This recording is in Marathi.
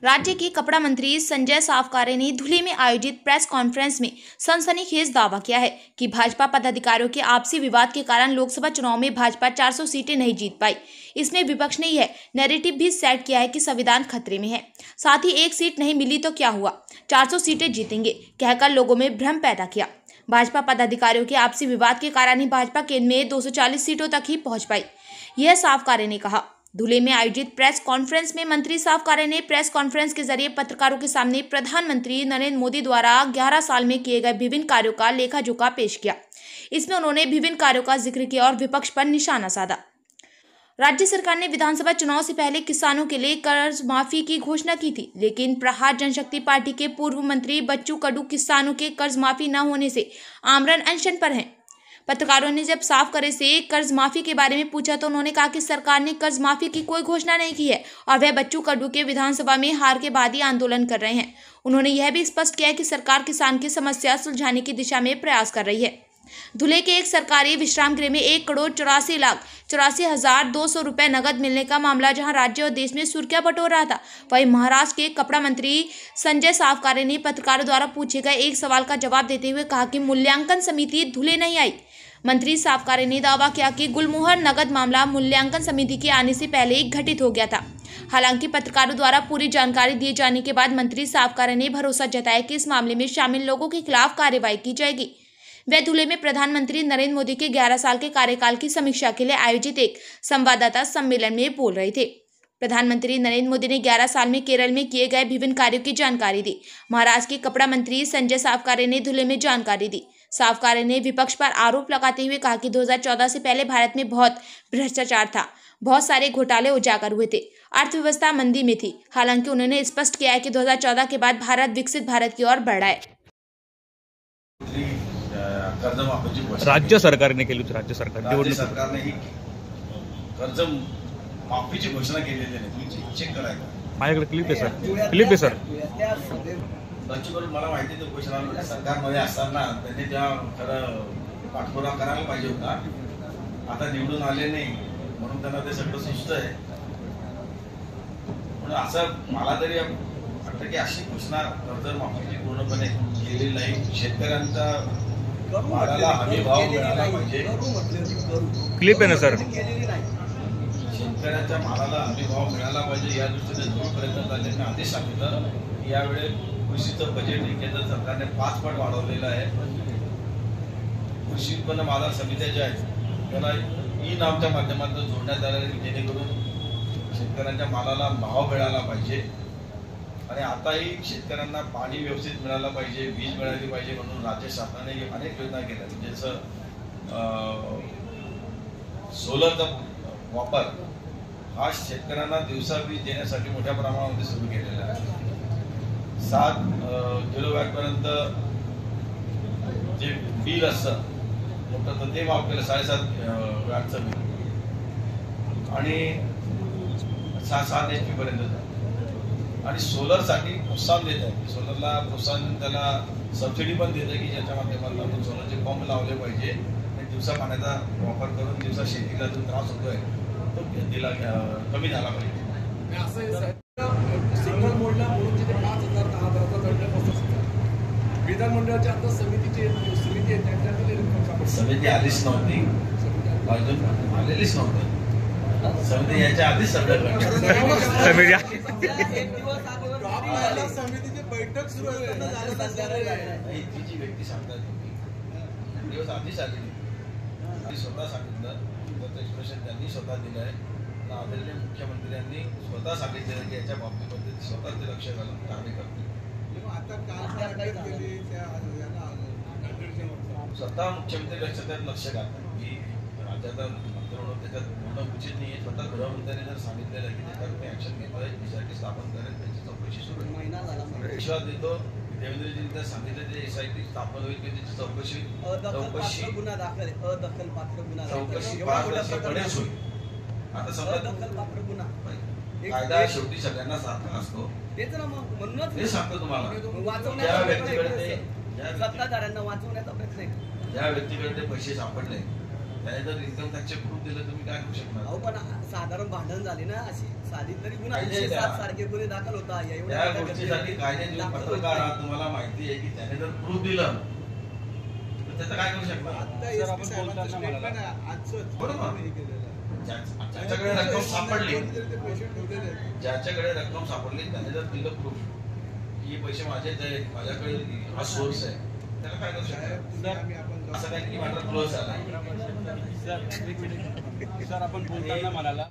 राज्य के कपड़ा मंत्री संजय सावकारे ने धुले में आयोजित प्रेस कॉन्फ्रेंस में सनसनीखेज दावा किया है कि भाजपा पदाधिकारियों के आपसी विवाद के कारण लोकसभा चुनाव में भाजपा 400 सीटें नहीं जीत पाई। इसमें विपक्ष ने यह नैरेटिव भी सेट किया है कि संविधान खतरे में है। साथ ही एक सीट नहीं मिली तो क्या हुआ, 400 सीटें जीतेंगे कहकर लोगों में भ्रम पैदा किया। भाजपा पदाधिकारियों के आपसी विवाद के कारण ही भाजपा केंद्र में 240 सीटों तक ही पहुंच पाई, यह सावकारे ने कहा। धुले में आयोजित प्रेस कॉन्फ्रेंस में मंत्री सावकारे ने प्रेस कॉन्फ्रेंस के जरिए पत्रकारों के सामने प्रधानमंत्री नरेंद्र मोदी द्वारा 11 साल में किए गए विभिन्न कार्यों का लेखा जोखा पेश किया। इसमें उन्होंने विभिन्न कार्यों का जिक्र किया और विपक्ष पर निशाना साधा। राज्य सरकार ने विधानसभा चुनाव से पहले किसानों के लिए कर्ज माफी की घोषणा की थी, लेकिन प्रहार जनशक्ति पार्टी के पूर्व मंत्री बच्चू कडू किसानों के कर्ज माफी न होने से आमरण अनशन पर हैं। पत्रकारों ने जब सावकारे से कर्ज माफी के बारे में पूछा तो उन्होंने कहा कि सरकार ने कर्ज माफी की कोई घोषणा नहीं की है और वह बच्चू कडू के विधानसभा में हार के बाद ही आंदोलन कर रहे हैं। उन्होंने यह भी स्पष्ट किया कि सरकार किसान की समस्या सुलझाने की दिशा में प्रयास कर रही है। धुले के एक सरकारी विश्राम गृह में 1,84,84,200 रुपए नगद मिलने का मामला जहां राज्य और देश में सुर्खियां बटोर रहा था, वहीं महाराष्ट्र के कपड़ा मंत्री संजय सावकारे ने पत्रकारों द्वारा पूछे गए एक सवाल का जवाब देते हुए कहा कि मूल्यांकन समिति धुले नहीं आई। मंत्री सावकारे ने दावा किया कि गुलमोहर नगद मामला मूल्यांकन समिति के आने से पहले ही घटित हो गया था। हालांकि पत्रकारों द्वारा पूरी जानकारी दिए जाने के बाद मंत्री सावकारे ने भरोसा जताया कि इस मामले में शामिल लोगों के खिलाफ कार्रवाई की जाएगी। वे धुले में प्रधानमंत्री नरेंद्र मोदी के 11 साल के कार्यकाल की समीक्षा के लिए आयोजित एक संवाददाता सम्मेलन में बोल रहे थे। प्रधानमंत्री नरेंद्र मोदी ने 11 साल में केरल में किए गए विभिन्न कार्यों की जानकारी दी। महाराष्ट्र के कपड़ा मंत्री संजय सावकारे ने धुले में जानकारी दी। सावकारे ने विपक्ष पर आरोप लगाते हुए कहा कि 2014 से पहले भारत में बहुत भ्रष्टाचार था, बहुत सारे घोटाले उजागर हुए थे, अर्थव्यवस्था मंदी में थी। हालांकि उन्होंने स्पष्ट किया है कि 2014 के बाद भारत विकसित भारत की ओर बढ़ रहा है। राज्य सरकारने केली होती, राज्य सरकारने ही कर्ज माफीची घोषणा केलेली आहे। तुम्ही चेक करायला माझ्याकडे क्लिप आहे सर, बच्चू मला माहिती आहे घोषणा सरकारमध्ये असताना त्यांनी त्या खरं पाठपुरावा करायला पाहिजे होता। आता निवडून आले नाही म्हणून त्यांना ते सगळं सुचतंय। पण असं मला तरी वाटतं की अशी घोषणा कर्ज माफीची पूर्णपणे केलेली नाही। शेतकऱ्यांचा मालाला हमी भाव मिळाला पाहिजे। क्लिप आहे ना सर, शेतकऱ्यांच्या मालाला हमी भाव मिळाला पाहिजे या दृष्टीने जोपर्यंत त्यांनी आदेश सांगितलं की यावेळी कृषीचं बजेट केंद्र सरकारने 5 पट वाढवलेलं आहे। कृषी उत्पन्न बाजार समित्या ज्या आहेत त्याला ई नामच्या माध्यमातून जोडण्यात आले जेणेकरून शेतकऱ्यांच्या मालाला भाव मिळाला पाहिजे आणि आताही शेतकऱ्यांना पाणी व्यवस्थित मिळालं पाहिजे, वीज मिळाली पाहिजे म्हणून राज्य शासनाने अनेक योजना केल्या। जसं सोलरचा वापर हा शेतकऱ्यांना दिवसा वीज देण्यासाठी मोठ्या प्रमाणामध्ये सुरू केलेला आहे। 7 किलोवॅट पर्यंत जे बिल असतं मोठं तर ते माफ केलं, 7.5 वॅटचं बिल आणि 7 HP पर्यंत आणि सोलरसाठी प्रोत्साहन देत आहे। सोलरला प्रोत्साहन त्याला सबसिडी पण देत आहे की ज्याच्या माध्यमातून आपण सोलरचे पंप लावले पाहिजे आणि दिवसा पाण्याचा वापर करून दिवसा शेतीला जो त्रास होतोय तो दिला कमी झाला पाहिजे। सिग्नल मोडला म्हणून तिथे 5,000 10,000चा दंड बसतो। विधानमंडळाच्या आता समिती आहे त्यांच्याकडे समिती आलीच नव्हती, अजून आलेलीच नव्हती। समिती याच्या आधीच समितीची बैठक सुरू जी व्यक्ती सांगतात दिवस आधीच आलेली स्वतः सांगितलं, एक्सप्रेशन त्यांनी स्वतः दिलं आहे। आदरणीय मुख्यमंत्र्यांनी स्वतः सांगितलेलं की याच्या बाबतीमध्ये स्वतः ते लक्ष घालून कारवाई करतील। स्वतः मुख्यमंत्री लक्ष घालतात की राज्याचा मंत्रिमंडळ त्याच्यात होणं उचित नाही आहे। स्वतः गृहमंत्र्यांनी जर सांगितलेलं की त्याच्यावर मी ऍक्शन घेतोय, SIT स्थापन करेल, त्याची चौकशी सुरू आहे। विश्वास देतो देवेंद्रजींनी तर सांगितलं ते SIT स्थापन होईल की त्याची चौकशी पारदर्शकपणेच होईल। आता समजा कायदा शेवटी सगळ्यांना सारखा असतो, हे सांगतो तुम्हाला। ज्या व्यक्तीकडे ते पैसे सापडले त्याने जर इन्कम टॅक्सचे प्रूफ दिलं तुम्ही काय करू शकणार? अहो पण साधारण भांडण झाली ना अशी साधी तरी गुन्हा कायदे 7 सारखे गुन्हे दाखल होता त्या एवढ्या गोष्टीसाठी कायदे जो दाखल होत पत्रकार नाही. आहात, तुम्हाला माहिती आहे की त्याने जर प्रूफ दिलं तर त्याचं काय करू शकणार? आता SP साहेबांचं statement आहे, आजचंच बरोबर. आम्ही हे केलेलं आहे. ज्याच्याकडे रक्कम सापडली, कोणीतरी ते पैसे ठेवलेले आहेत. ज्याच्याकडे रक्कम सापडली त्याने जर दिलं प्रूफ की हे पैसे माझेच आहेत, माझ्याकडे हा सोर्स आहे, त्याला काय करू शकणार? साहेब, तुम्ही आम्ही आपण असं काही की मॅटर क्लोज झाला. सर आपण बोलताना म्हणाला